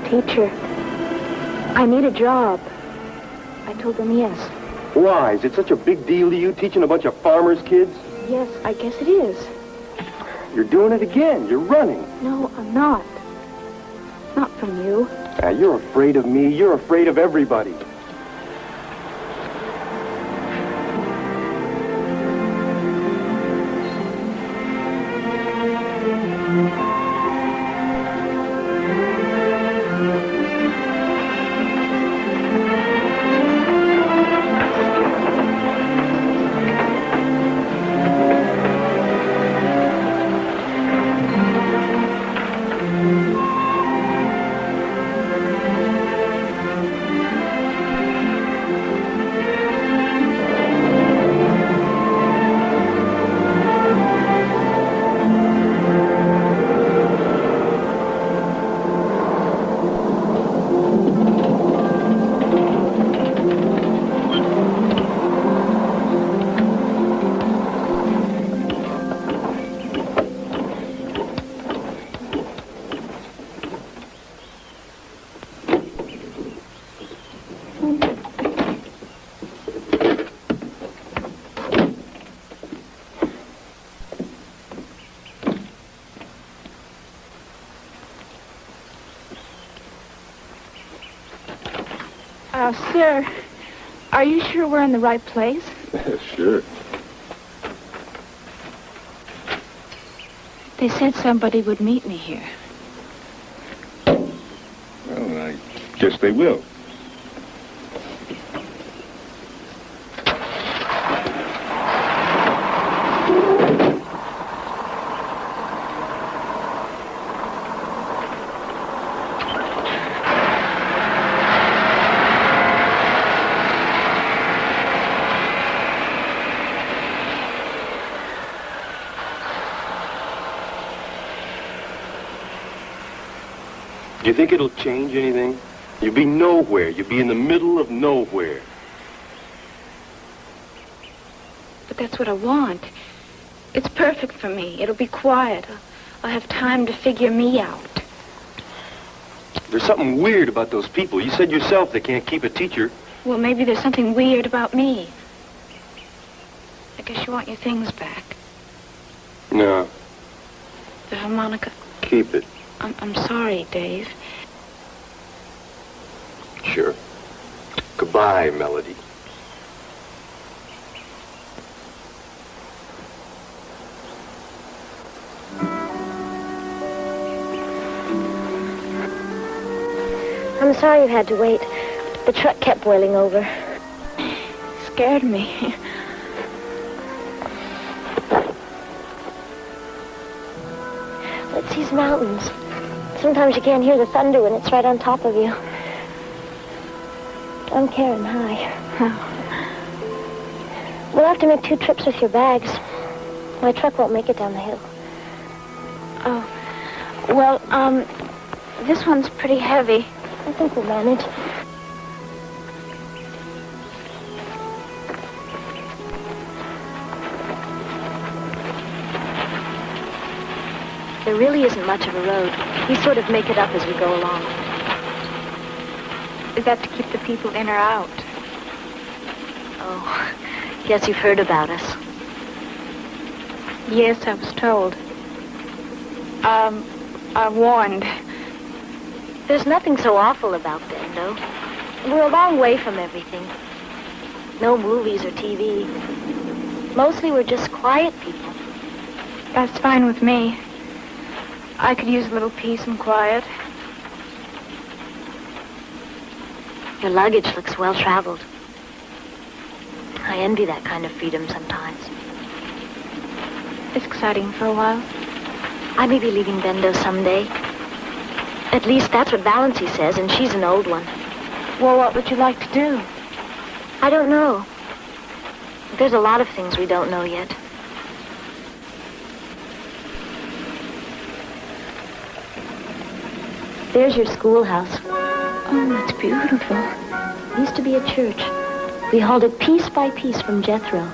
teacher. I need a job. I told them yes. Why? Is it such a big deal to you, teaching a bunch of farmers' kids? Yes, I guess it is. You're doing it again. You're running. No, I'm not. Not from you. You're afraid of me. You're afraid of everybody. Sir, are you sure we're in the right place? Sure. They said somebody would meet me here. Well, I guess they will. Do you think it'll change anything? You'll be nowhere. You'll be in the middle of nowhere. But that's what I want. It's perfect for me. It'll be quiet. I'll have time to figure me out. There's something weird about those people. You said yourself they can't keep a teacher. Well, maybe there's something weird about me. I guess you want your things back. No. The harmonica. Keep it. I'm sorry, Dave. Sure. Goodbye, Melody. I'm sorry you had to wait. The truck kept boiling over. Scared me. It's these mountains. Sometimes you can't hear the thunder when it's right on top of you. I'm carrying high. We'll have to make 2 trips with your bags. My truck won't make it down the hill. Oh, well, this one's pretty heavy. I think we'll manage. There really isn't much of a road. We sort of make it up as we go along. Is that to keep the people in or out? Oh, guess you've heard about us. Yes, I was told. I warned. There's nothing so awful about Bendo. We're a long way from everything. No movies or TV. Mostly we're just quiet people. That's fine with me. I could use a little peace and quiet. Your luggage looks well-traveled. I envy that kind of freedom sometimes. It's exciting for a while. I may be leaving Bendo someday. At least that's what Valency says, and she's an old one. Well, what would you like to do? I don't know. There's a lot of things we don't know yet. There's your schoolhouse. Oh, that's beautiful. Used to be a church. We hauled it piece by piece from Jethro.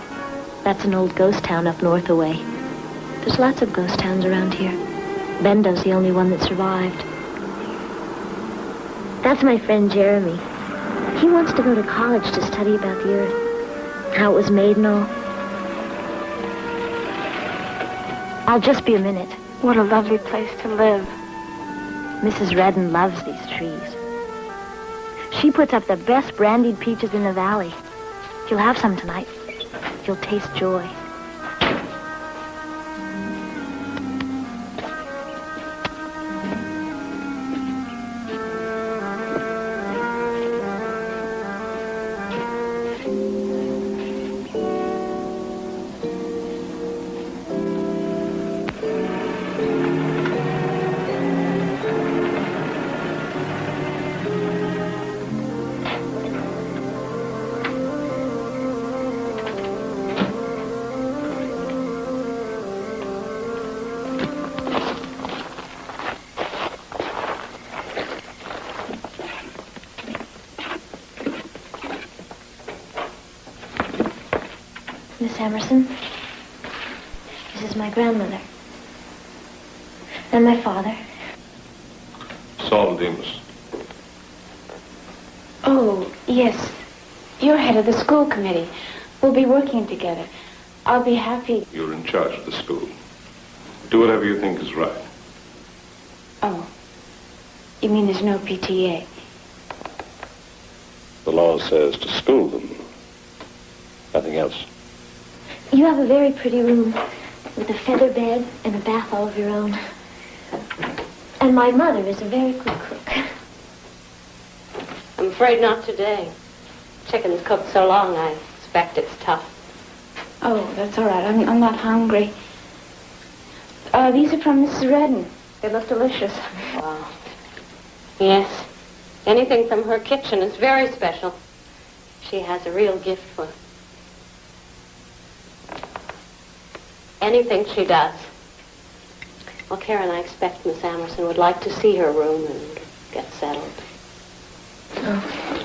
That's an old ghost town up north away. There's lots of ghost towns around here. Bendo's the only one that survived. That's my friend Jeremy. He wants to go to college to study about the Earth, how it was made and all. I'll just be a minute. What a lovely place to live. Mrs. Redden loves these trees. She puts up the best brandied peaches in the valley. You'll have some tonight. You'll taste joy. Miss Emerson, this is my grandmother. And my father. Saul Demas. Oh, yes. You're head of the school committee. We'll be working together. I'll be happy. You're in charge of the school. Do whatever you think is right. Oh. You mean there's no PTA? The law says to school them. Nothing else. You have a very pretty room with a feather bed and a bath all of your own. And my mother is a very good cook. I'm afraid not today. Chicken's cooked so long, I expect it's tough. Oh, that's all right. I'm not hungry. These are from Mrs. Redden. They look delicious. Wow. Yes. Anything from her kitchen is very special. She has a real gift for anything she does. Well, Karen, I expect Miss Emerson would like to see her room and get settled. Oh.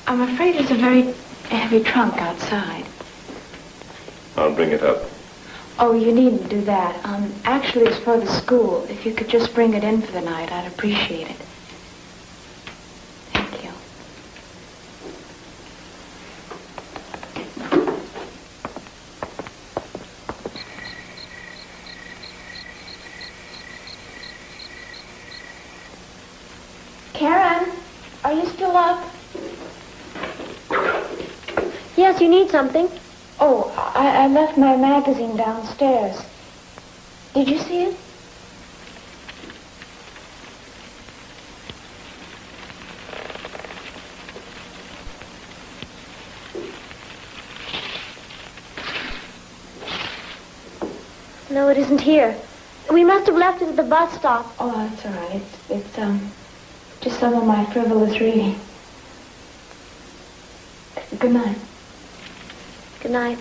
I'm afraid there's a very heavy trunk outside. I'll bring it up. Oh, you needn't do that. Actually, it's for the school. If you could just bring it in for the night, I'd appreciate it. Thank you. Karen, are you still up? Yes, you need something. Oh, I left my magazine downstairs. Did you see it? No, it isn't here. We must have left it at the bus stop. Oh, that's all right. It's just some of my frivolous reading. Good night. Good night.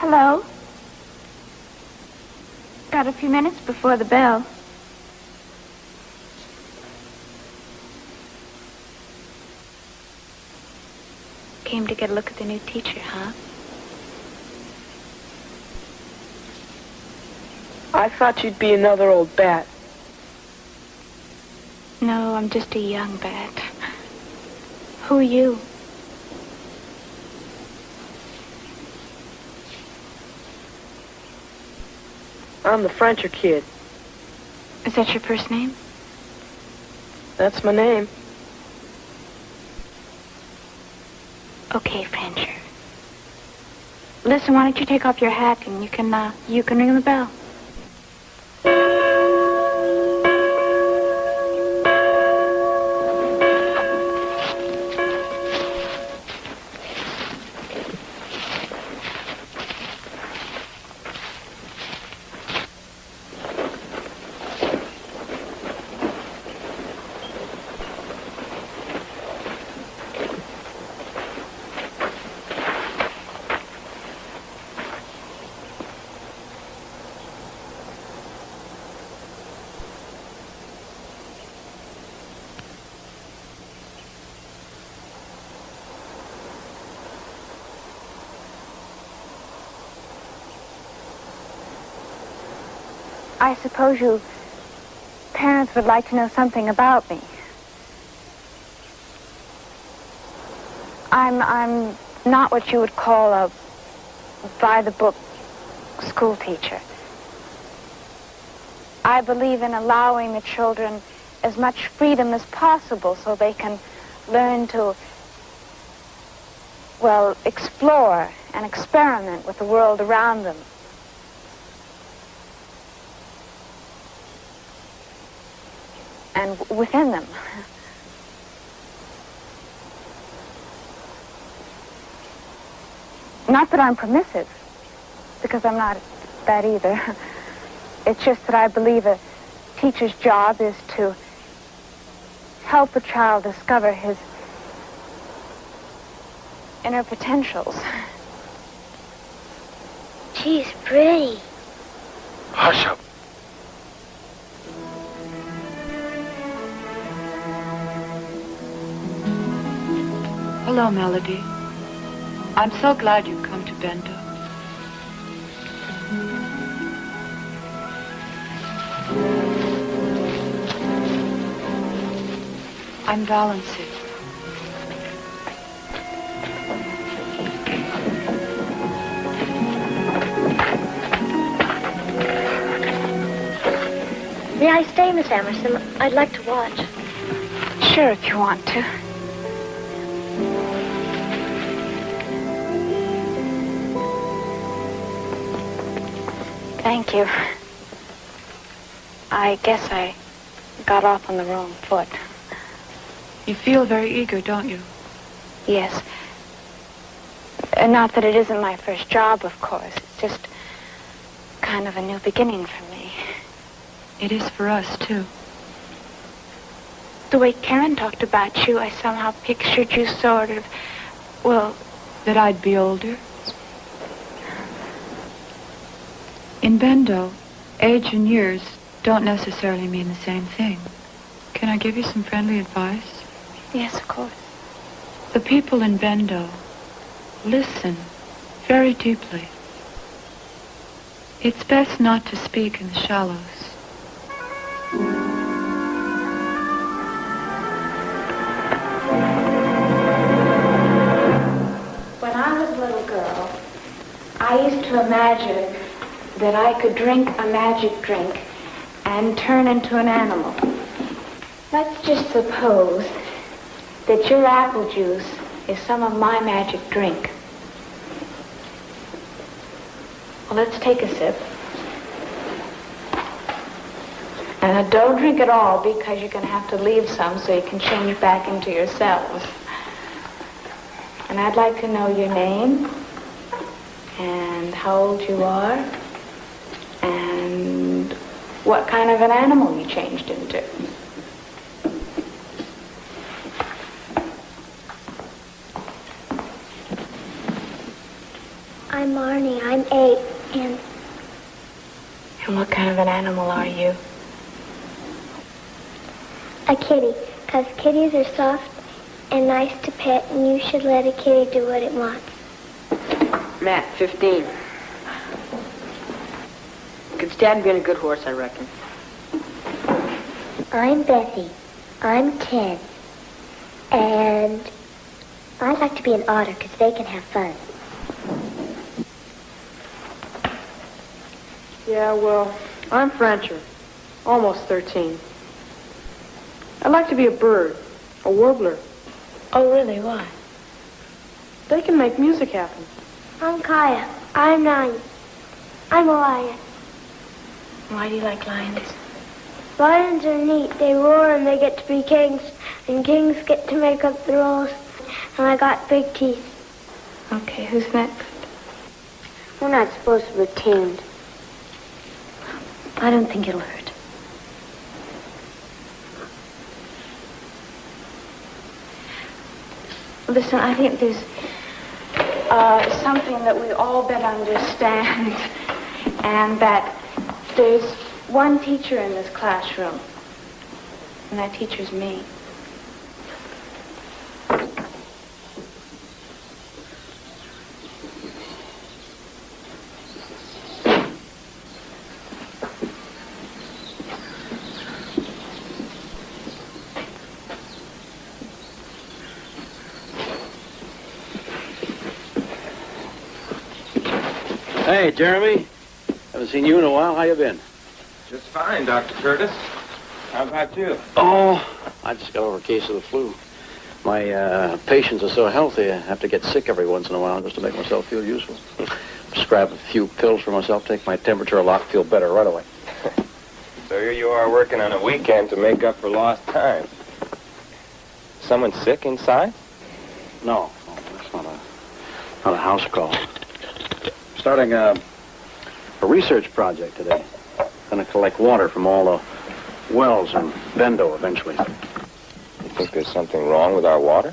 Hello? Got a few minutes before the bell. Came to get a look at the new teacher, huh? I thought you'd be another old bat. No, I'm just a young bat. Who are you? I'm the Frencher kid. Is that your first name? That's my name. Okay, Frencher. Listen, why don't you take off your hat and you can ring the bell. I suppose you parents would like to know something about me. I'm not what you would call a by-the-book school teacher. I believe in allowing the children as much freedom as possible so they can learn to, well, explore and experiment with the world around them. And within them. Not that I'm permissive, because I'm not that either. It's just that I believe a teacher's job is to help a child discover his inner potentials. She's pretty. Hush up. Hello, Melody. I'm so glad you've come to Bendo. I'm Valency. May I stay, Miss Emerson? I'd like to watch. Sure, if you want to. Thank you. I guess I got off on the wrong foot. You feel very eager, don't you? Yes. Not that it isn't my first job, of course. It's just kind of a new beginning for me. It is for us, too. The way Karen talked about you, I somehow pictured you sort of, well... That I'd be older? In Bendo, age and years don't necessarily mean the same thing. Can I give you some friendly advice? Yes, of course. The people in Bendo listen very deeply. It's best not to speak in the shallows. When I was a little girl, I used to imagine that I could drink a magic drink and turn into an animal. Let's just suppose that your apple juice is some of my magic drink. Well, let's take a sip. And don't drink it all because you're going to have to leave some so you can change back into yourselves. And I'd like to know your name and how old you are and what kind of an animal you changed into. I'm Marnie. I'm 8, and... And what kind of an animal are you? a kitty, because kitties are soft and nice to pet, and you should let a kitty do what it wants. Matt, 15. Could stand being a good horse, I reckon. I'm Bessie. I'm 10. And I'd like to be an otter because they can have fun. Yeah, well, I'm Frencher. Almost 13. I'd like to be a bird. A warbler. Oh, really? Why? They can make music happen. I'm Kaya. I'm 9. I'm a lion. Why do you like lions? Lions are neat. They roar and they get to be kings. And kings get to make up the rules. And I got big teeth. Okay, who's next? We're not supposed to pretend. I don't think it'll hurt. Listen, I think there's something that we all better understand, and that there's one teacher in this classroom, and that teacher's me. Hey, Jeremy. Haven't seen you in a while. How you been? Just fine, Dr. Curtis. How about you? Oh, I just got over a case of the flu. My patients are so healthy, I have to get sick every once in a while just to make myself feel useful. Prescribe a few pills for myself, take my temperature a lot, feel better right away. So here you are working on a weekend to make up for lost time. Someone sick inside? No, that's not a house call. Starting a research project today. Going to collect water from all the wells in Bendo eventually. You think there's something wrong with our water?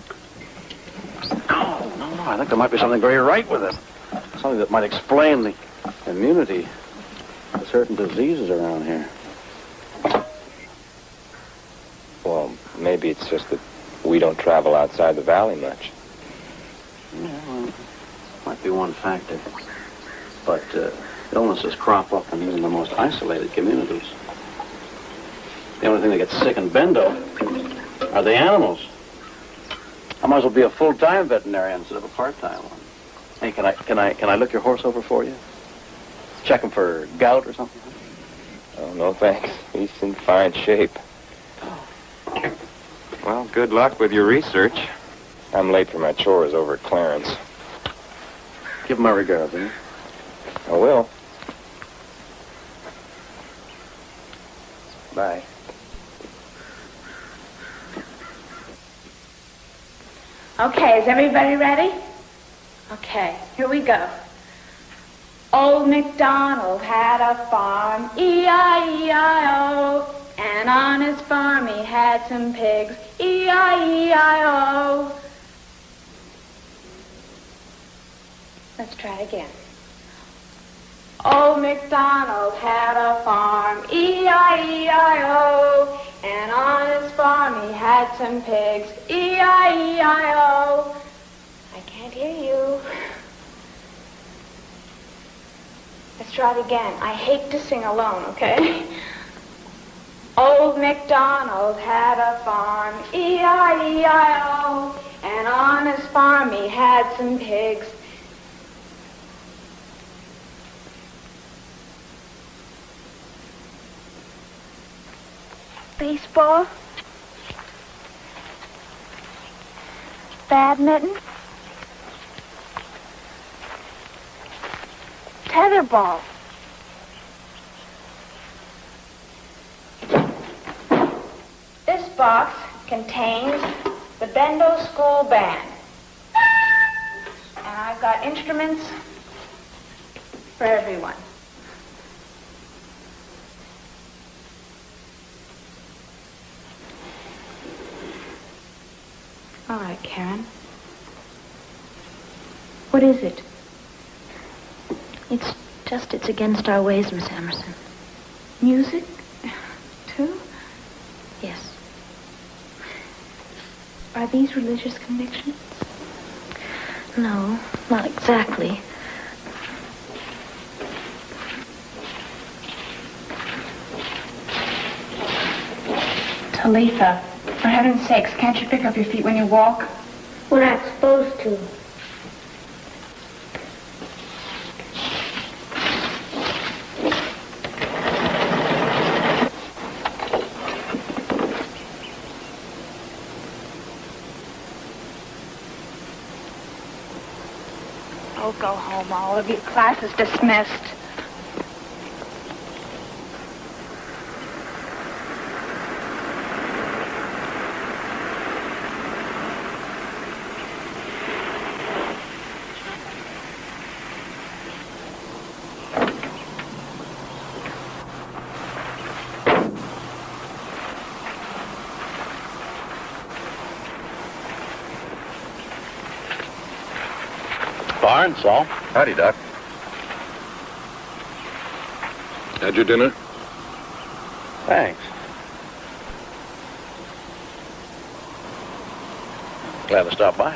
No. I think there might be something very right with it. Something that might explain the immunity to certain diseases around here. Well, maybe it's just that we don't travel outside the valley much. Yeah, well, might be one factor. But illnesses crop up in even the most isolated communities. The only thing that gets sick in Bendo are the animals. I might as well be a full-time veterinarian instead of a part-time one. Hey, can I look your horse over for you? Check him for gout or something? Oh, no thanks. He's in fine shape. Well, good luck with your research. I'm late for my chores over at Clarence. Give him my regards, will you? I will. Bye. Okay, is everybody ready? Okay, here we go. Old MacDonald had a farm, E-I-E-I-O. And on his farm he had some pigs, E-I-E-I-O. Let's try it again. Old MacDonald had a farm, E-I-E-I-O. And on his farm he had some pigs, E-I-E-I-O. I can't hear you. Let's try it again. I hate to sing alone, okay? Old MacDonald had a farm, E-I-E-I-O. And on his farm he had some pigs. Baseball. Badminton. Tetherball. This box contains the Bendo School Band. And I've got instruments for everyone. All right, Karen. What is it? It's against our ways, Miss Emerson. Music? Too? Yes. Are these religious convictions? No, not exactly. Talitha, For heaven's sakes, can't you pick up your feet when you walk? We're not supposed to. Oh, go home, all of you. Class is dismissed. Barnes, Saul. Howdy, Doc. Had your dinner? Thanks. Glad to stop by.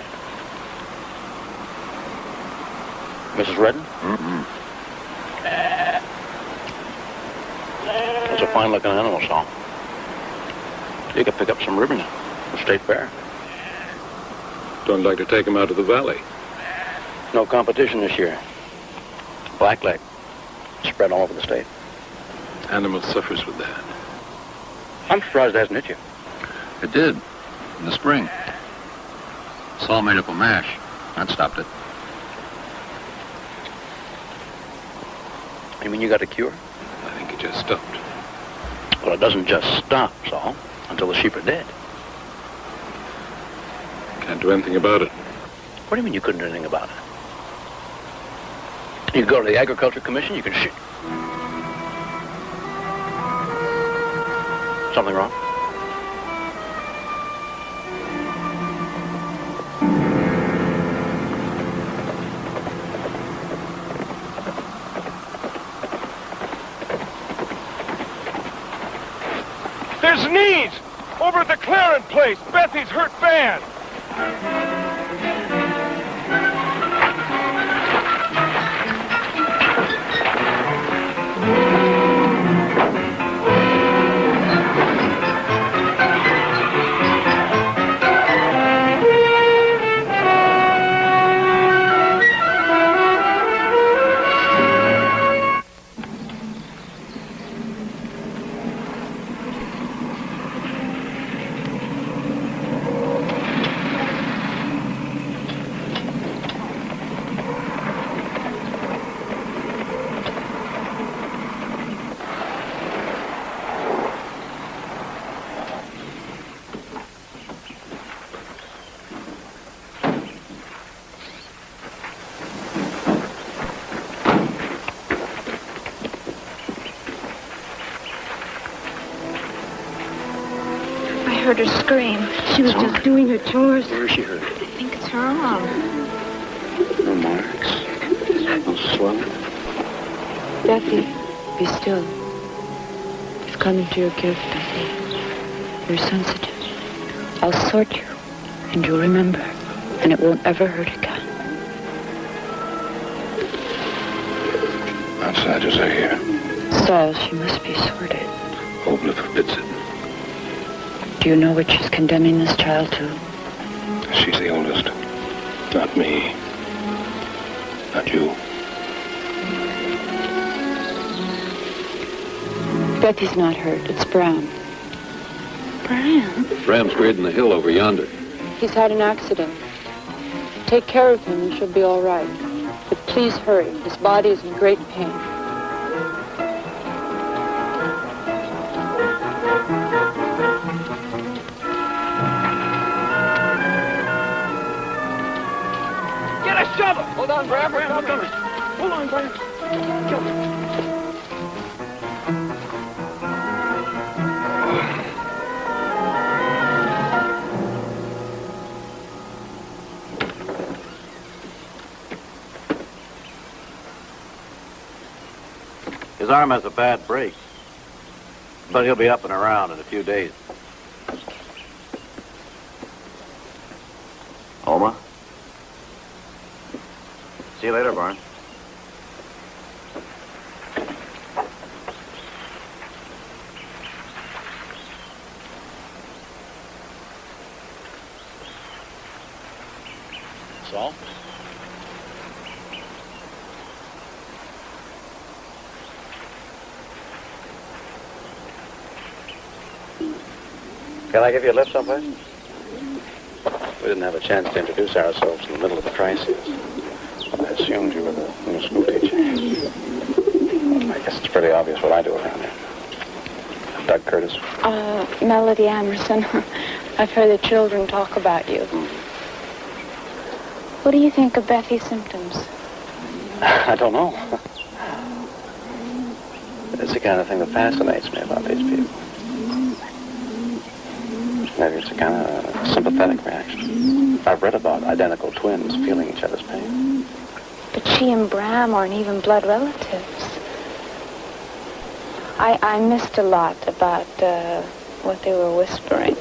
Mrs. Redden? Mm-hmm. That's a fine-looking animal, Saul. You could pick up some ribbon at the State Fair. Don't like to take him out of the valley. No competition this year. Blackleg. Spread all over the state. Animal suffers with that. I'm surprised it hasn't hit you. It did. In the spring. Saul made up a mash. That stopped it. You mean you got a cure? I think it just stopped. Well, it doesn't just stop, Saul, until the sheep are dead. Can't do anything about it. What do you mean you couldn't do anything about it? You can go to the Agriculture Commission, you can shoot. Something wrong? There's needs! Over at the Clarence place! Bethy's hurt bad! I heard her scream. She was just doing her chores. Where is she hurt? I think it's her arm. No marks. No swelling. Bethy, be still. You've come into your gift, Bethy. You're sensitive. I'll sort you, and you'll remember, and it won't ever hurt again. Outside is her here. Saul, she must be sorted. Obla forbids it. Do you know what she's condemning this child to? She's the oldest. Not me. Not you. Bethy's not hurt. It's Brown. Brown? Bram's grading the hill over yonder. He's had an accident. Take care of him and she'll be all right. But please hurry. His body is in great pain. Get a shovel! Hold on, Bram. We're coming. Hold on, Bram. His arm has a bad break, but he'll be up and around in a few days. Oma? See you later, Barnes. Saul? Can I give you a lift someplace? We didn't have a chance to introduce ourselves in the middle of the crisis. I assumed you were the new school teacher. I guess it's pretty obvious what I do around here. Doug Curtis. Melody Emerson. I've heard the children talk about you. What do you think of Bethy's symptoms? I don't know. It's the kind of thing that fascinates me about these people. Maybe it's a kind of sympathetic reaction. I've read about identical twins feeling each other's pain. But she and Bram aren't even blood relatives. I missed a lot about what they were whispering.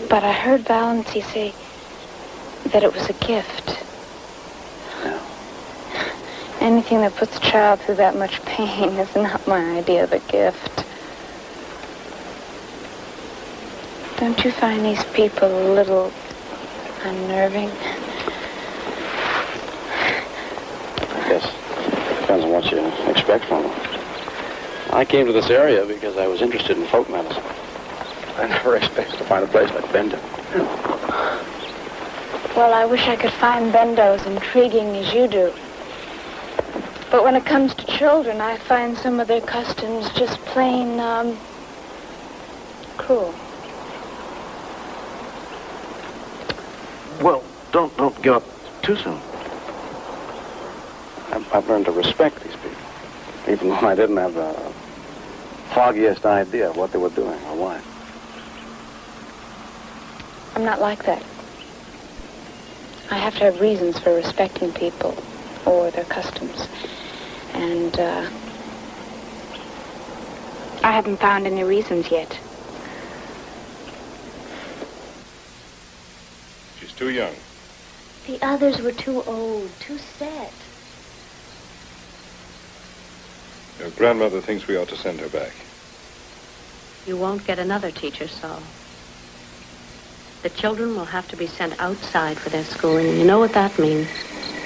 But I heard Valency say that it was a gift. Yeah. Anything that puts a child through that much pain is not my idea of a gift. Don't you find these people a little unnerving? I guess it depends on what you expect from them. I came to this area because I was interested in folk medicine. I never expected to find a place like Bendo. Well, I wish I could find Bendo as intriguing as you do. But when it comes to children, I find some of their customs just plain, cruel. Well, don't give up too soon. I've learned to respect these people, even though I didn't have the foggiest idea of what they were doing or why. I'm not like that. I have to have reasons for respecting people or their customs. And, I haven't found any reasons yet. She's too young. The others were too old, too set. Your grandmother thinks we ought to send her back. You won't get another teacher, Saul. The children will have to be sent outside for their schooling, and you know what that means.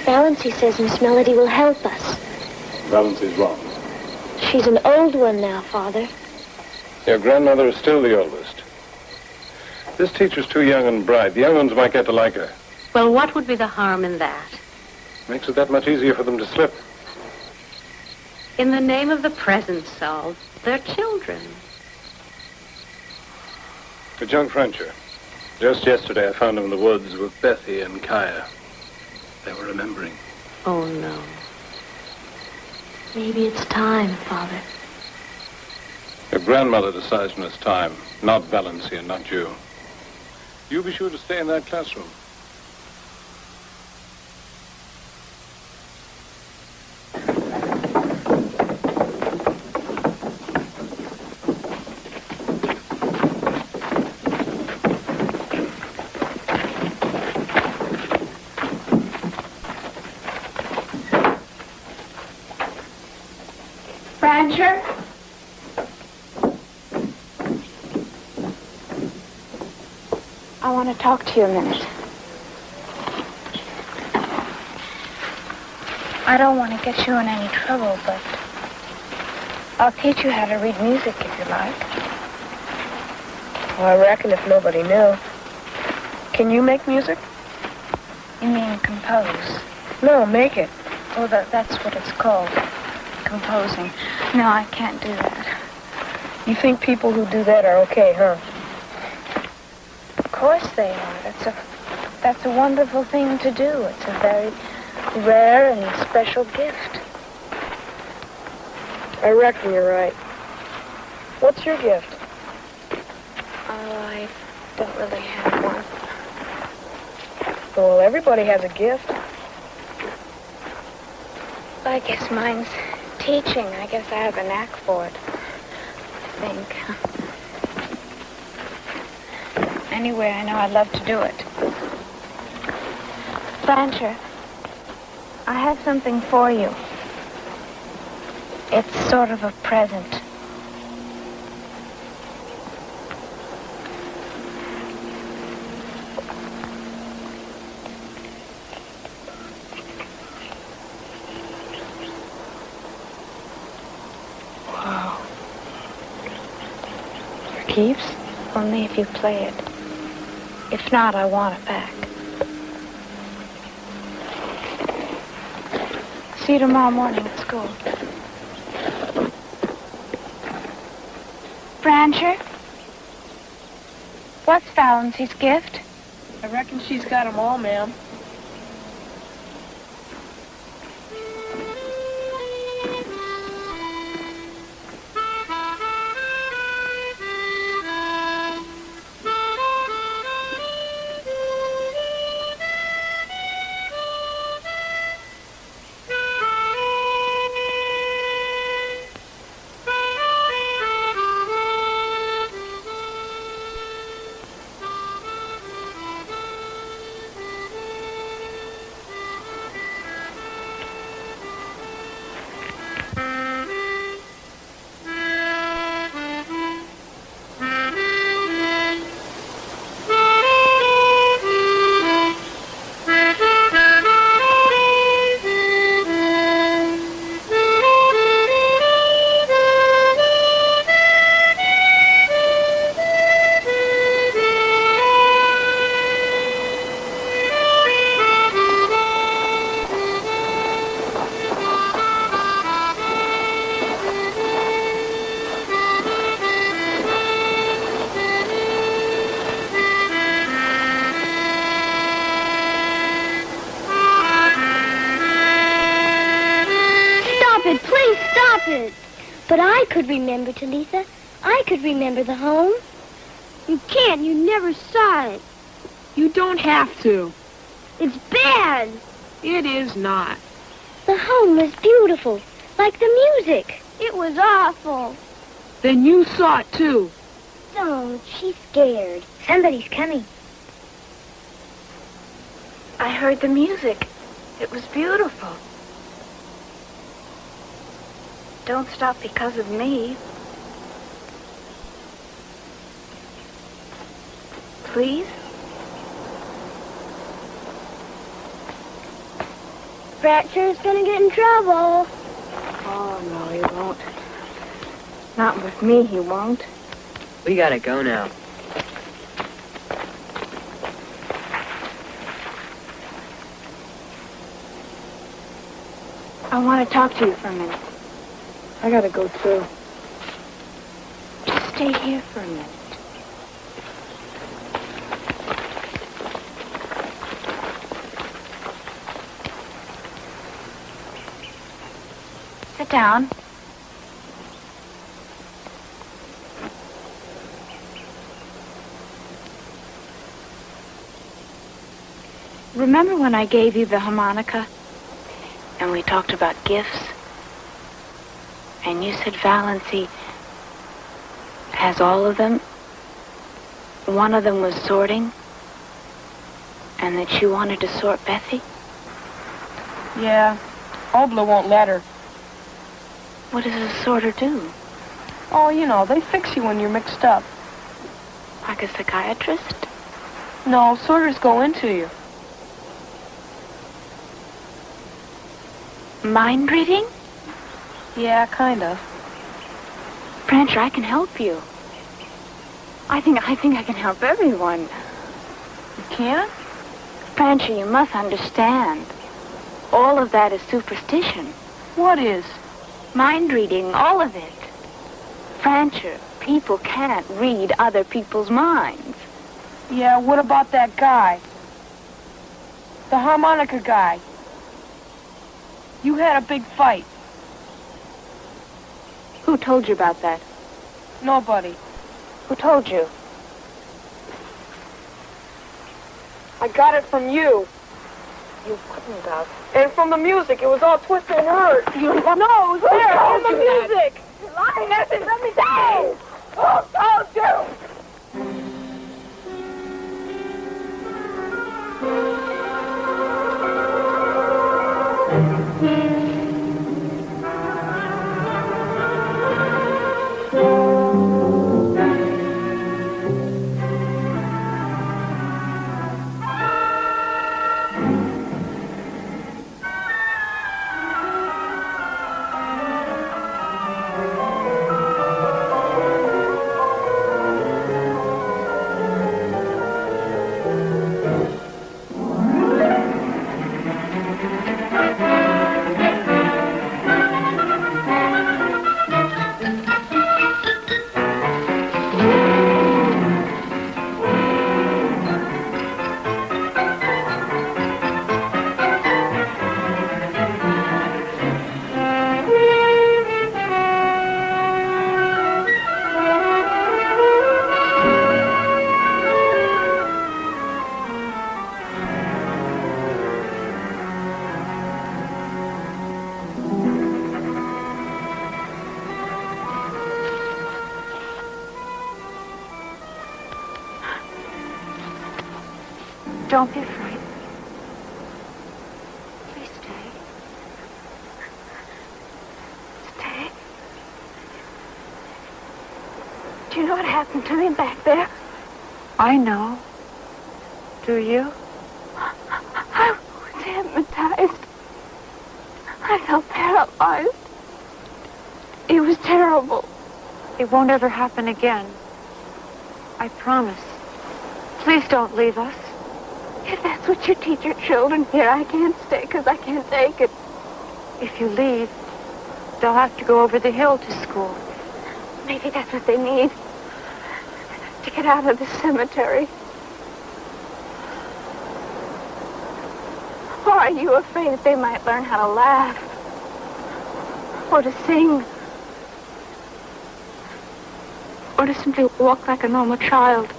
Valency says Miss Melody will help us. Valency's wrong. She's an old one now, Father. Your grandmother is still the oldest. This teacher's too young and bright. The young ones might get to like her. Well, what would be the harm in that? Makes it that much easier for them to slip. In the name of the present, Saul, they're children. It's young Frencher. Just yesterday I found him in the woods with Bethy and Kaya. They were remembering. Oh, no. Maybe it's time, Father. Your grandmother decides when it's time, not Valency and not you. You be sure to stay in that classroom. Rancher? I want to talk to you a minute. I don't want to get you in any trouble, but I'll teach you how to read music if you like. Well, I reckon if nobody knew. Can you make music? You mean compose? No, make it. Oh, that's what it's called. Composing. No, I can't do that. You think people who do that are okay, huh? Of course they are. That's a wonderful thing to do. It's a very rare and special gift. I reckon you're right. What's your gift? Oh, I don't really have one. Well, everybody has a gift. I guess mine's teaching. I guess I have a knack for it. I think. Anyway, I know I'd love to do it. Blanchard, I have something for you. It's sort of a present. For keeps? Only if you play it. If not, I want it back. See you tomorrow morning at school. Brancher? What's Valency's gift? I reckon she's got 'em all, ma'am. But I could remember, Talitha. I could remember the home. You can't. You never saw it. You don't have to. It's bad. It is not. The home was beautiful, like the music. It was awful. Then you saw it, too. Don't. She's scared. Somebody's coming. I heard the music. It was beautiful. Don't stop because of me. Please? Bratcher's gonna get in trouble. Oh, no, he won't. Not with me, he won't. We gotta go now. I want to talk to you for a minute. I gotta go, too. Just stay here for a minute. Sit down. Remember when I gave you the harmonica and we talked about gifts? And you said Valency has all of them. One of them was sorting, and that you wanted to sort Bethy? Yeah, Obla won't let her. What does a sorter do? Oh, you know, they fix you when you're mixed up. Like a psychiatrist? No, sorters go into you. Mind reading? Yeah, kind of. Brancher, I can help you. I think I can help everyone. You can? Brancher, you must understand. All of that is superstition. What is? Mind reading, all of it. Brancher, people can't read other people's minds. Yeah, what about that guy? The harmonica guy. You had a big fight. Who told you about that? Nobody. Who told you? I got it from you. You couldn't have. And from the music. It was all twisted and hurt. No, it was there from the music. You're lying, Essie. Let me down. Who told you? don't be afraid. Please stay. Stay. Do you know what happened to me back there? I know. Do you? I was hypnotized. I felt paralyzed. It was terrible. It won't ever happen again. I promise. Please don't leave us. If that's what you teach your children here, I can't stay because I can't take it. If you leave, they'll have to go over the hill to school. Maybe that's what they need. To get out of the cemetery. Or are you afraid that they might learn how to laugh? Or to sing? Or to simply walk like a normal child?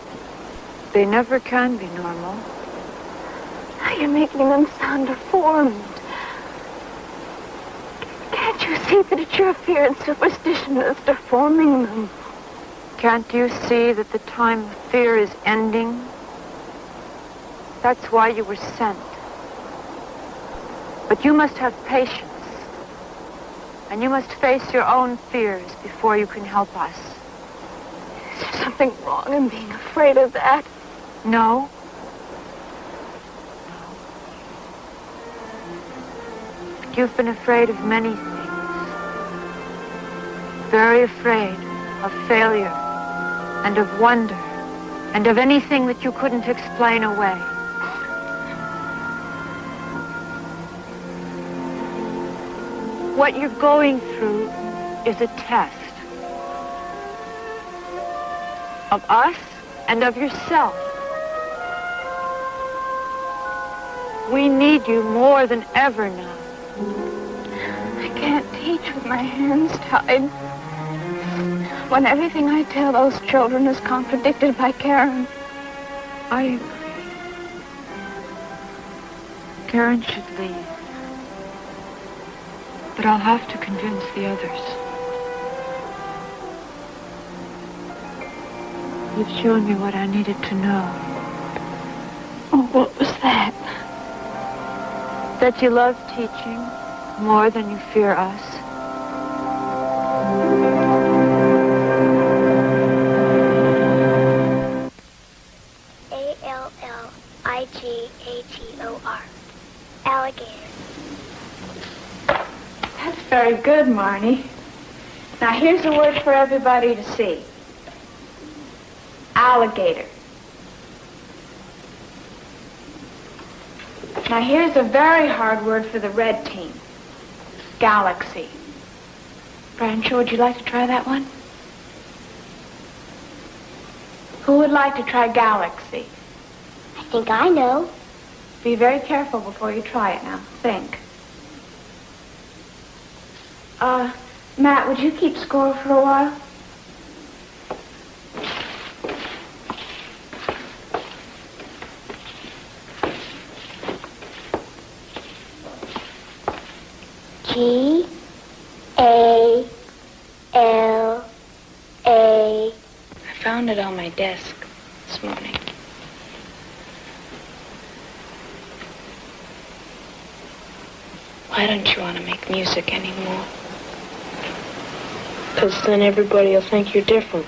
They never can be normal. You're making them sound deformed. Can't you see that it's your fear and superstition that's deforming them? Can't you see that the time of fear is ending? That's why you were sent. But you must have patience. And you must face your own fears before you can help us. Is there something wrong in being afraid of that? No. But you've been afraid of many things. Very afraid of failure and of wonder and of anything that you couldn't explain away. What you're going through is a test of us and of yourself. We need you more than ever now. I can't teach with my hands tied. When everything I tell those children is contradicted by Karen. I agree. Karen should leave. But I'll have to convince the others. You've shown me what I needed to know. Oh, what was that? That you love teaching more than you fear us. A-L-L-I-G-A-T-O-R. Alligator. That's very good, Marnie. Now, here's a word for everybody to see. Alligator. Now, here's a very hard word for the red team. Galaxy. Brancho, would you like to try that one? Who would like to try galaxy? I think I know. Be very careful before you try it now. Think. Matt, would you keep score for a while? G-A-L-A. I found it on my desk this morning. Why don't you want to make music anymore? Because then everybody will think you're different.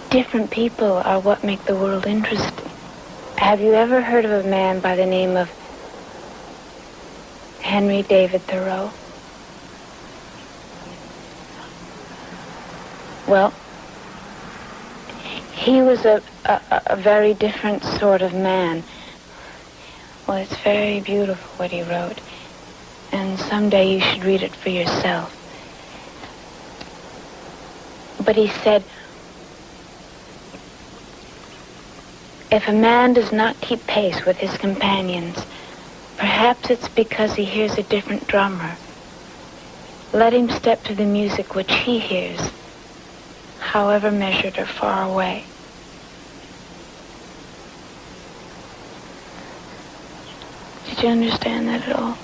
Different people are what make the world interesting. Have you ever heard of a man by the name of Henry David Thoreau? Well, he was a very different sort of man. Well, it's very beautiful what he wrote. And someday you should read it for yourself. But he said, if a man does not keep pace with his companions, perhaps it's because he hears a different drummer. Let him step to the music which he hears, however measured or far away. Did you understand that at all?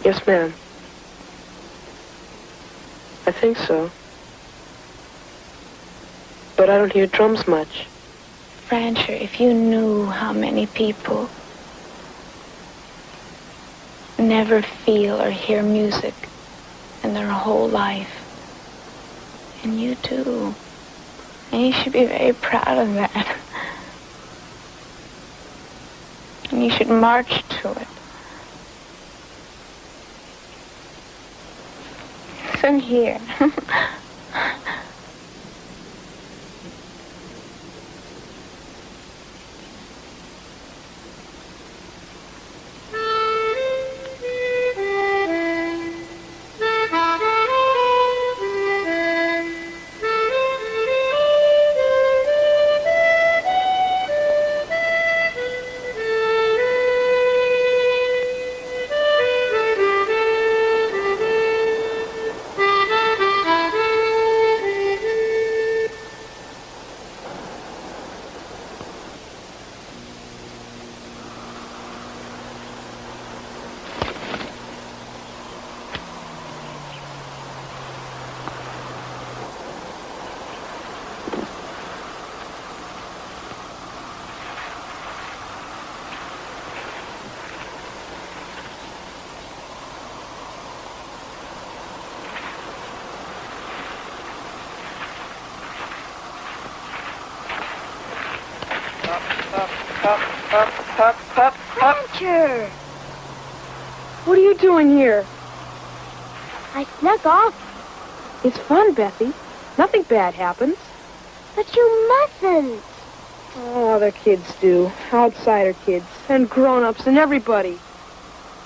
Yes, ma'am. I think so. but I don't hear drums much. Rancher, if you knew how many people never feel or hear music in their whole life. And you too. And you should be very proud of that. And you should march to it. So here. Rancher! What are you doing here? I snuck off. It's fun, Bethy. Nothing bad happens. But you mustn't. Oh, other kids do. Outsider kids. And grown-ups and everybody.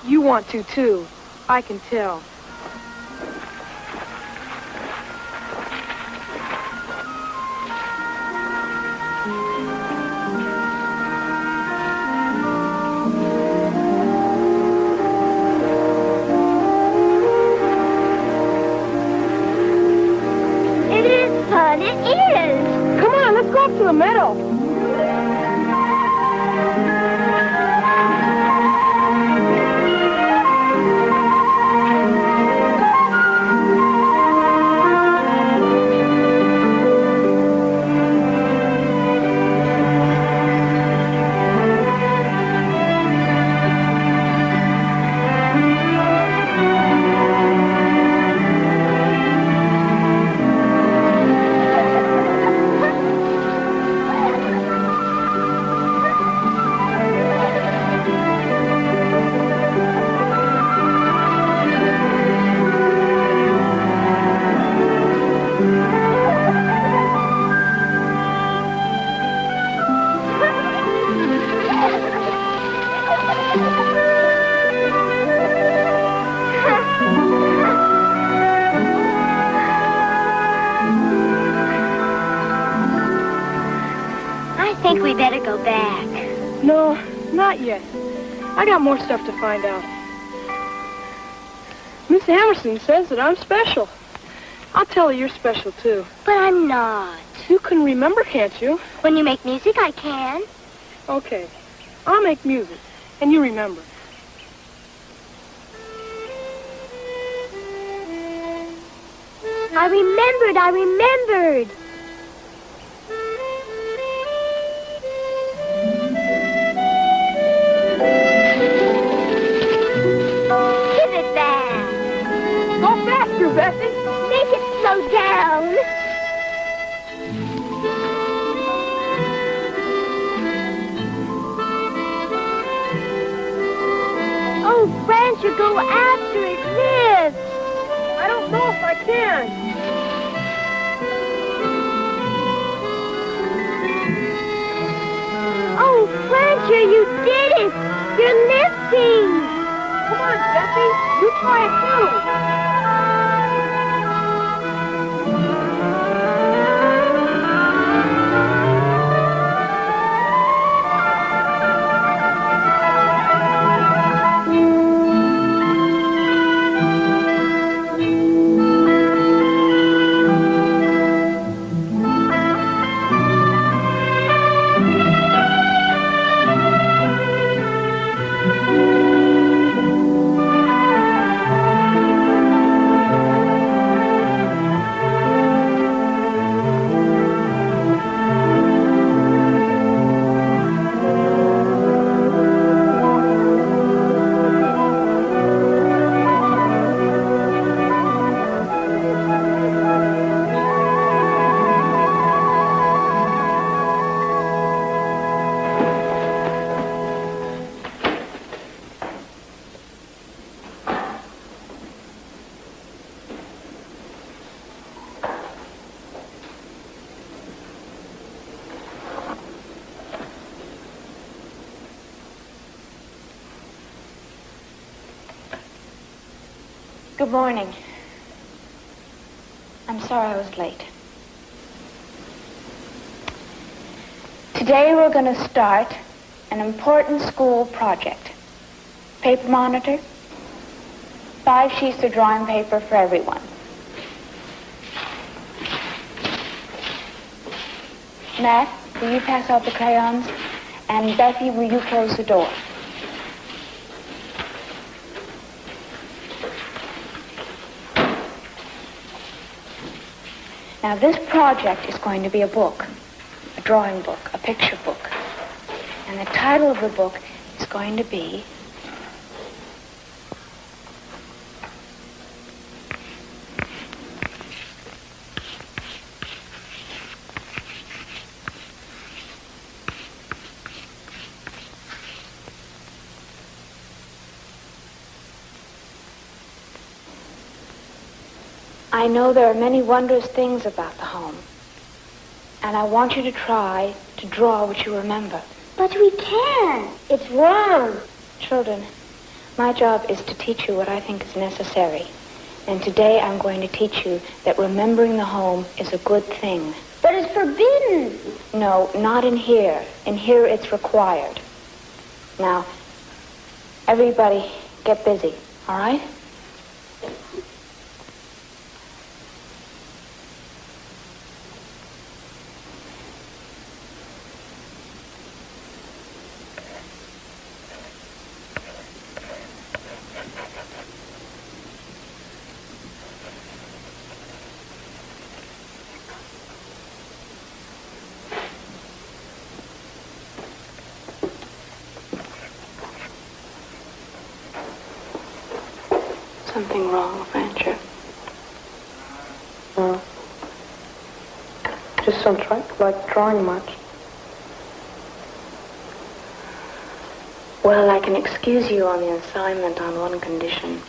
You want to, too. I can tell. It is fun. It is. Come on, let's go up to the meadow. I think we better go back. No, not yet. I got more stuff to find out. Miss Hammerson says that I'm special. I'll tell her you're special, too. But I'm not. You can remember, can't you? When you make music, I can. Okay. I'll make music, and you remember. I remembered. Give it back. Go faster, Bessie. Make it slow down. Oh, Rancher, go after it. Live. I don't know if I can. Oh, Rancher, you did it! You're lifting! Come on, Bessie. You try it, too. Good morning. I'm sorry I was late. Today we're going to start an important school project. Paper monitor, 5 sheets of drawing paper for everyone. Matt, will you pass out the crayons? And Bethy, will you close the door? Now, this project is going to be a book, a drawing book, a picture book. And the title of the book is going to be I know there are many wondrous things about the home, and I want you to try to draw what you remember. But we can't. It's wrong. Children, my job is to teach you what I think is necessary. And today I'm going to teach you that remembering the home is a good thing. But it's forbidden. No, not in here. In here it's required. Now, everybody get busy, all right? Something wrong, Rancher? No. Just don't like drawing much. Well, I can excuse you on the assignment on one condition.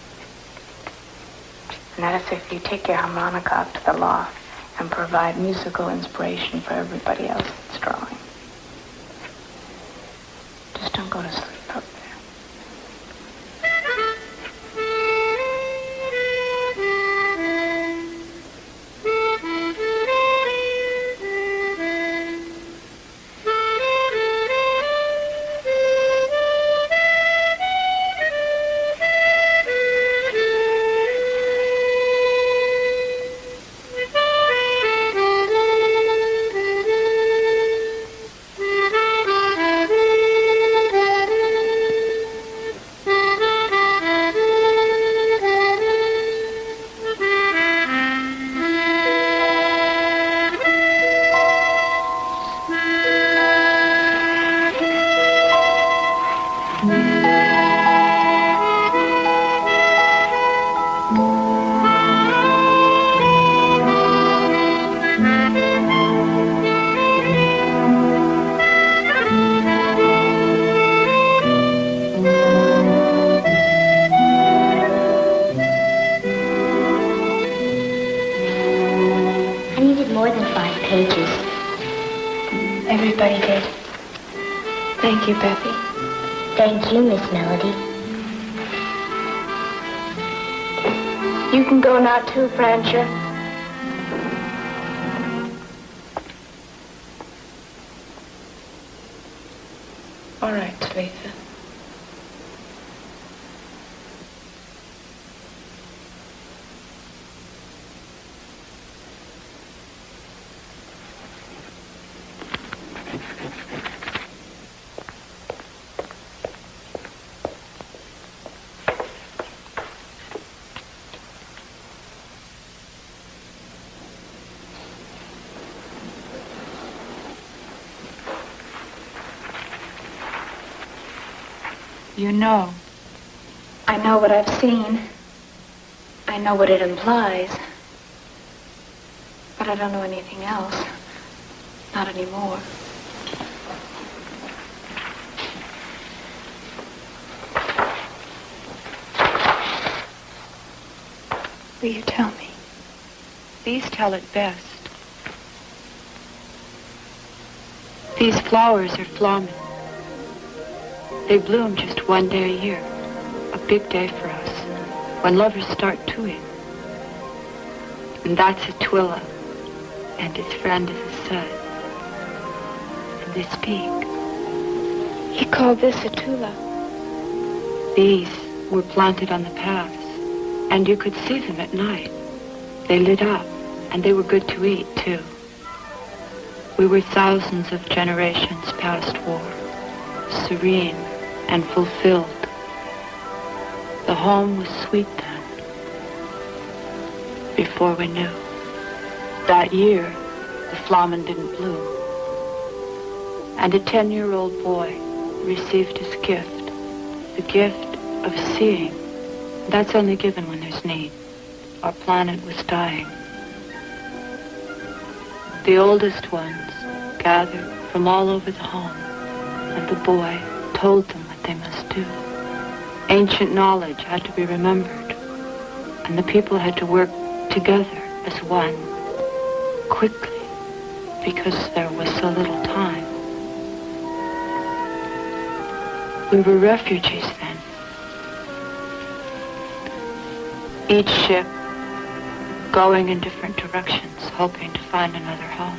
And that is if you take your harmonica up to the loft and provide musical inspiration for everybody else that's drawing. Just don't go to sleep up there. Everybody did. Thank you, Bethy. Thank you, Miss Melody. You can go now too, Francher. All right, Talitha. You know. I know what I've seen. I know what it implies. But I don't know anything else. Not anymore. Will you tell me? These tell it best. These flowers are flamen. They bloom just one day a year. A big day for us. when lovers start toing. And that's Atwilla, and his friend is his son. And they speak. He called this a tula. These were planted on the paths, and you could see them at night. They lit up, and they were good to eat, too. We were thousands of generations past war, serene and fulfilled. The home was sweet then, before we knew. That year, the flamen didn't bloom. And a 10-year-old boy received his gift, the gift of seeing. That's only given when there's need. Our planet was dying. The oldest ones gathered from all over the home, and the boy told them what they must do. Ancient knowledge had to be remembered, and the people had to work together as one, quickly, because there was so little time. We were refugees then. Each ship going in different directions, hoping to find another home.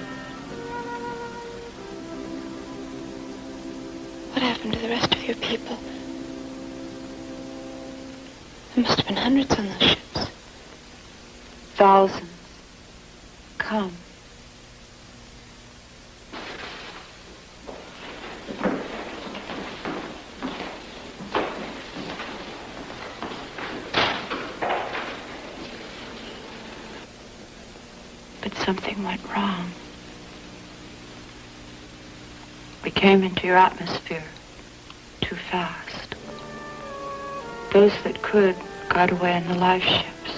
What happened to the rest of your people? There must have been hundreds on those ships. Thousands. Come. But something went wrong. We came into your atmosphere too fast. Those that could got away in the life ships.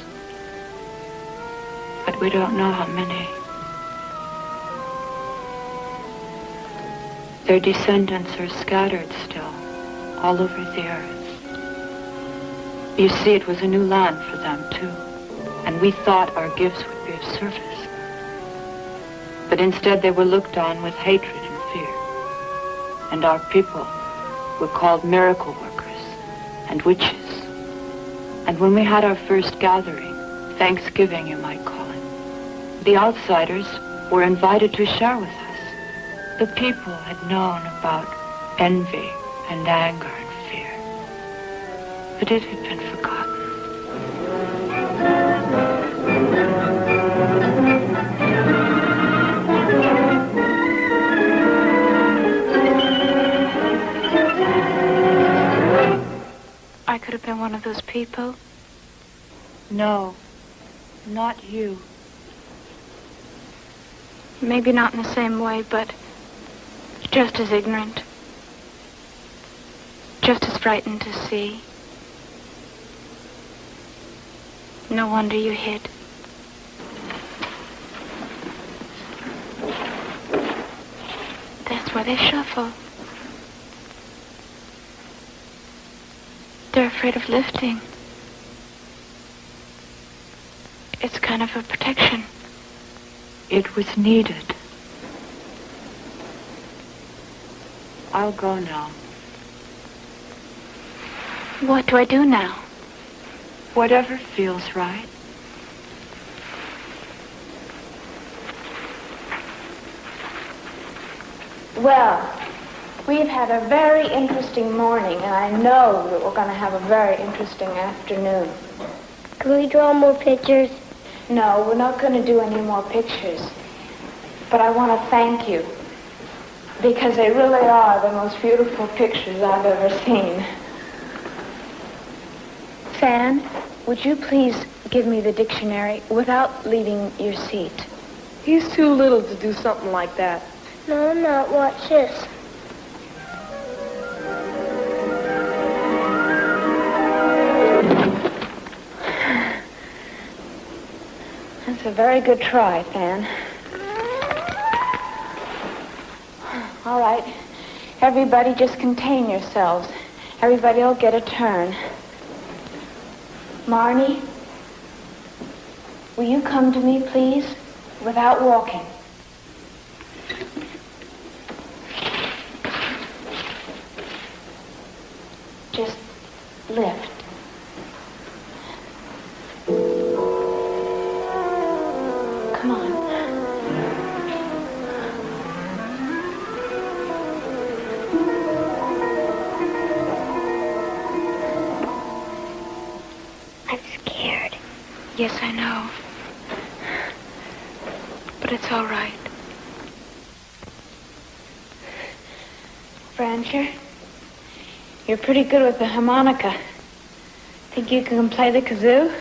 But we don't know how many. Their descendants are scattered still, all over the earth. You see, it was a new land for them, too. And we thought our gifts would be of service. But instead they were looked on with hatred and fear. And our people were called miracle workers and witches. And when we had our first gathering, Thanksgiving you might call it, the outsiders were invited to share with us. The people had known about envy and anger and fear, but it had been forgotten. I could have been one of those people. No, not you. Maybe not in the same way, but just as ignorant. Just as frightened to see. No wonder you hid. That's why they shuffle. They're afraid of lifting. It's kind of a protection. It was needed. I'll go now. What do I do now? Whatever feels right. Well, we've had a very interesting morning, and I know that we're going to have a very interesting afternoon. Can we draw more pictures? No, we're not going to do any more pictures. But I want to thank you, because they really are the most beautiful pictures I've ever seen. Fan, would you please give me the dictionary without leaving your seat? He's too little to do something like that. No, I'm not. Watch this. That's a very good try, Fan. All right. Everybody just contain yourselves. Everybody will get a turn. Marnie, will you come to me, please, without walking? Just lift. Come on. I'm scared. Yes, I know. But it's all right. Francher, you're pretty good with the harmonica. Think you can play the kazoo?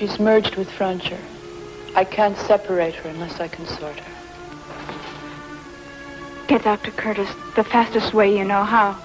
She's merged with Francher. I can't separate her unless I consort her. Get Dr. Curtis the fastest way you know how.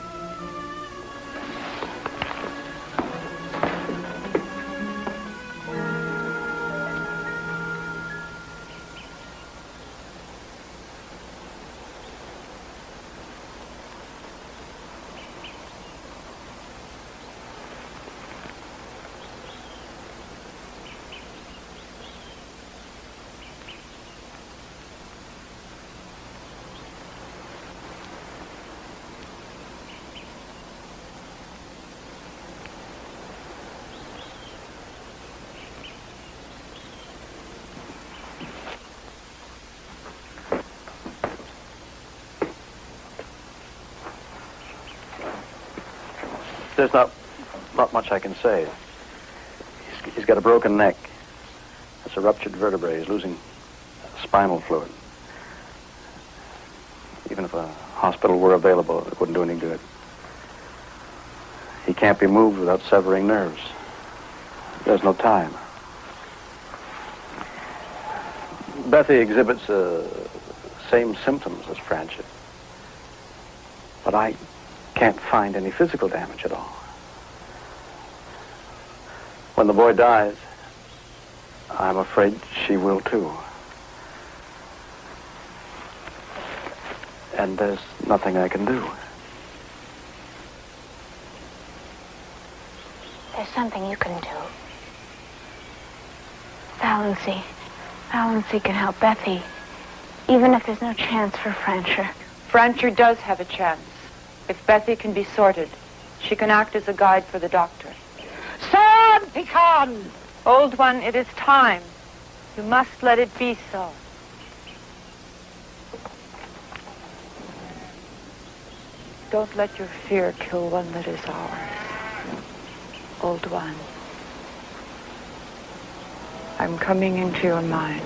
There's not much I can say. He's got a broken neck. It's a ruptured vertebrae. He's losing spinal fluid. Even if a hospital were available, it wouldn't do any good. He can't be moved without severing nerves. There's no time. Bethy exhibits the same symptoms as Francher. But I can't find any physical damage at all. When the boy dies, I'm afraid she will too. And there's nothing I can do. There's something you can do. Valency. Valency can help Bethy, even if there's no chance for Francher. Francher does have a chance. If Bethy can be sorted, she can act as a guide for the doctor. Son, Pecan! Old one, it is time. You must let it be so. Don't let your fear kill one that is ours. Old one, I'm coming into your mind.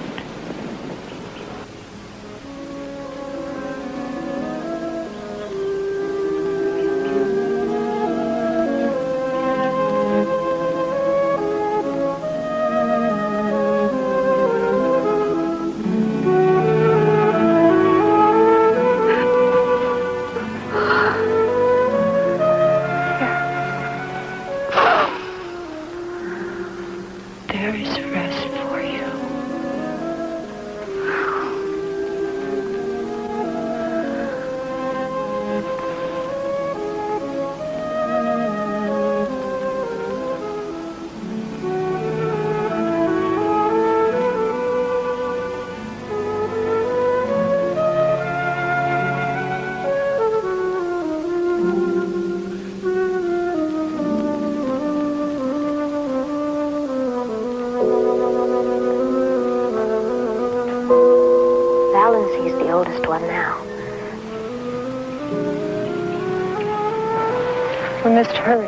must hurry.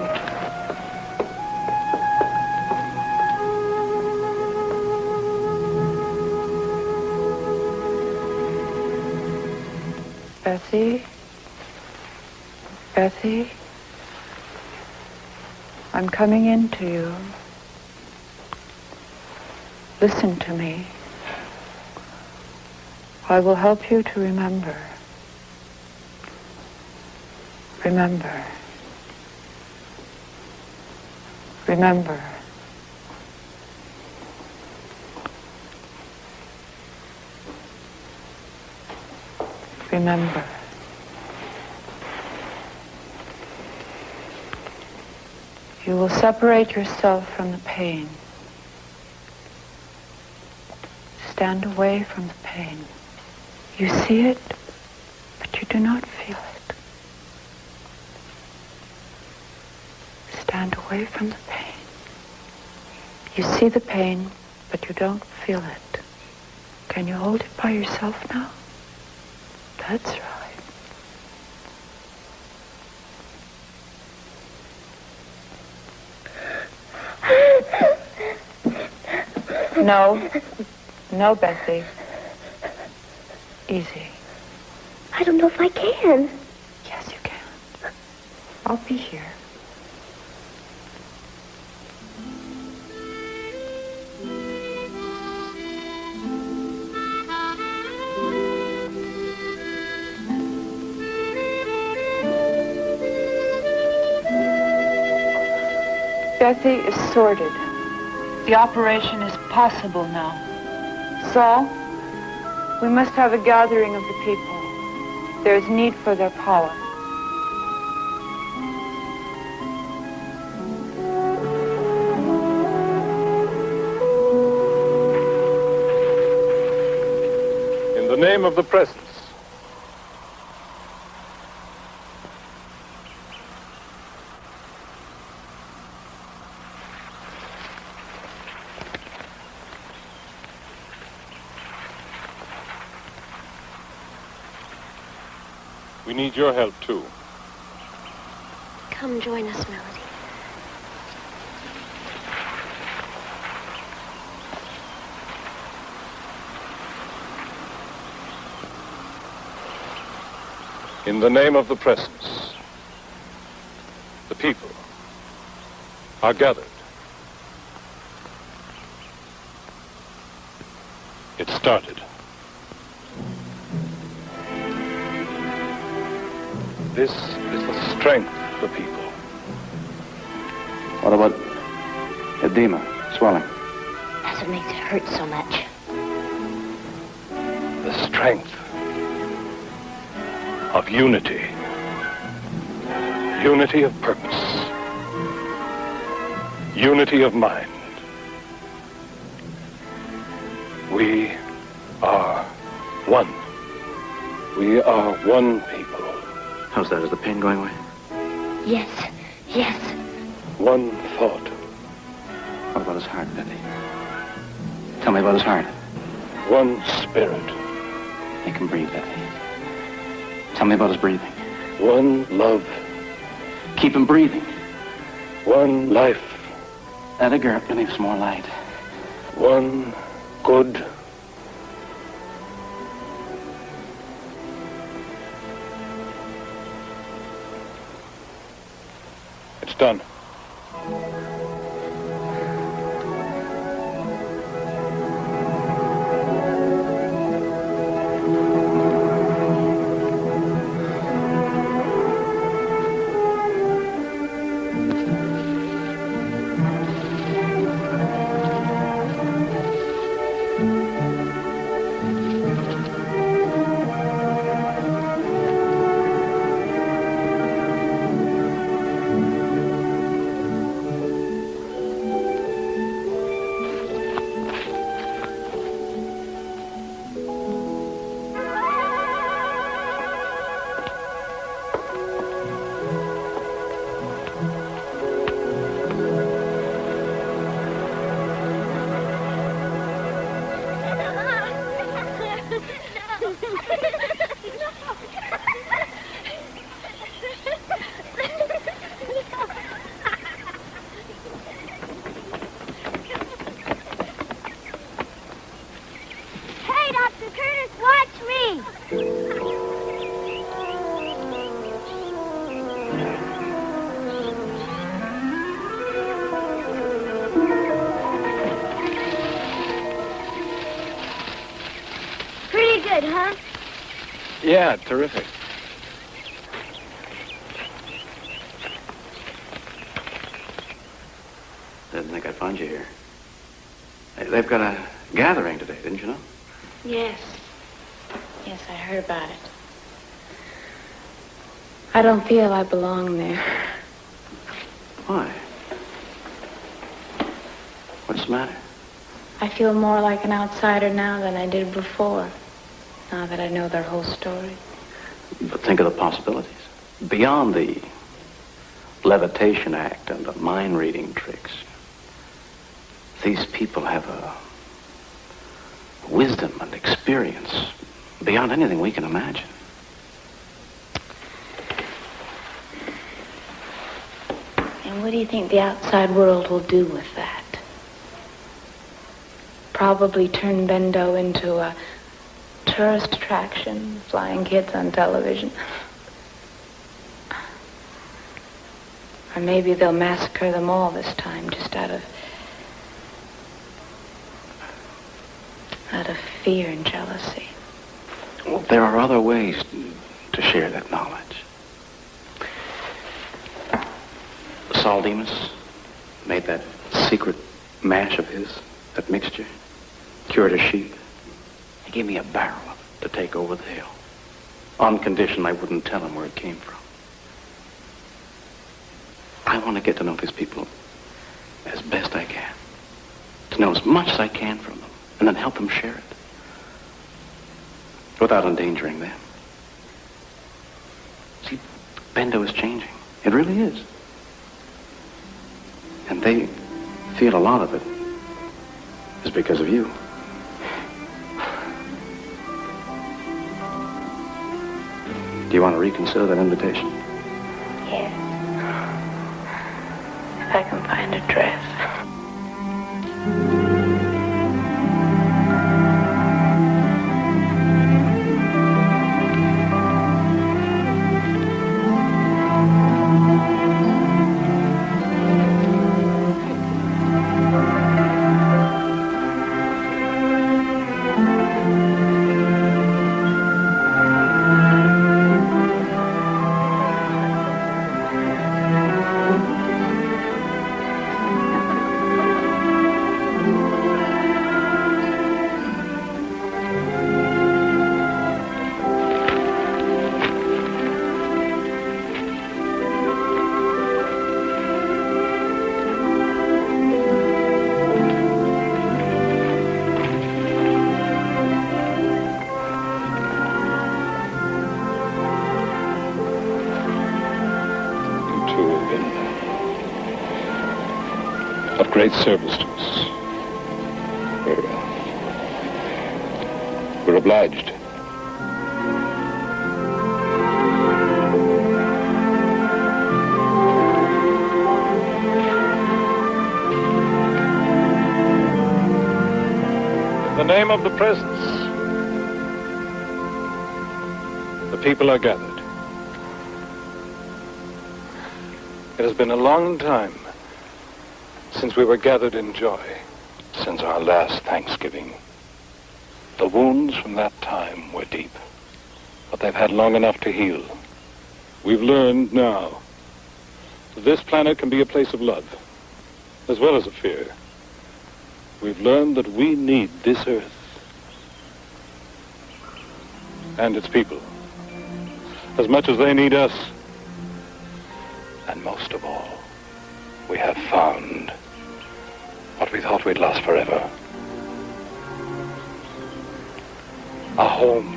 Bessie? Bessie? I'm coming in to you. Listen to me. I will help you to remember. Remember. Remember. Remember. You will separate yourself from the pain. Stand away from the pain. You see it, but you do not feel it. Stand away from the pain. You see the pain, but you don't feel it. Can you hold it by yourself now? That's right. No. No, Bessie. Easy. I don't know if I can. Yes, you can. I'll be here. Bessie is sorted. The operation is possible now. Saul, we must have a gathering of the people. There is need for their power. In the name of the presence. We need your help, too. Come join us, Melody. In the name of the presence, the people are gathered. It started. This is the strength of the people. What about edema, swelling? That's what makes it hurt so much. The strength of unity. Unity of purpose. Unity of mind. We are one. We are one people. How's that? Is the pain going away? Yes, yes. One thought. What about his heart, Betty? Tell me about his heart. One spirit. Make him breathe, Betty. Tell me about his breathing. One love. Keep him breathing. One life. Edgar, give me some more light. One good. It's done. Yeah, terrific. Didn't think I'd find you here. Hey, they've got a gathering today, didn't you know? Yes. Yes, I heard about it. I don't feel I belong there. Why? What's the matter? I feel more like an outsider now than I did before, now that I know their whole story. But think of the possibilities. Beyond the levitation act and the mind-reading tricks, these people have a wisdom and experience beyond anything we can imagine. And what do you think the outside world will do with that? Probably turn Bendo into a tourist attraction, flying kids on television. Or maybe they'll massacre them all this time, just out of fear and jealousy. Well, there are other ways to share that knowledge. Saul Demas made that secret mash of his, that mixture, cured a sheep. He gave me a barrel of it to take over the hill, on condition I wouldn't tell him where it came from. I want to get to know these people as best I can, to know as much as I can from them, and then help them share it, without endangering them. See, Bendo is changing. It really is. And they feel a lot of it is because of you. Do you want to reconsider that invitation? Yes. If I can find a dress. Great service to us. We're obliged. In the name of the presence, the people are gathered. It has been a long time since we were gathered in joy, since our last Thanksgiving. The wounds from that time were deep, but they've had long enough to heal. We've learned now that this planet can be a place of love, as well as of fear. We've learned that we need this Earth and its people as much as they need us. And most of all, we have found what we thought we'd lost forever. A home.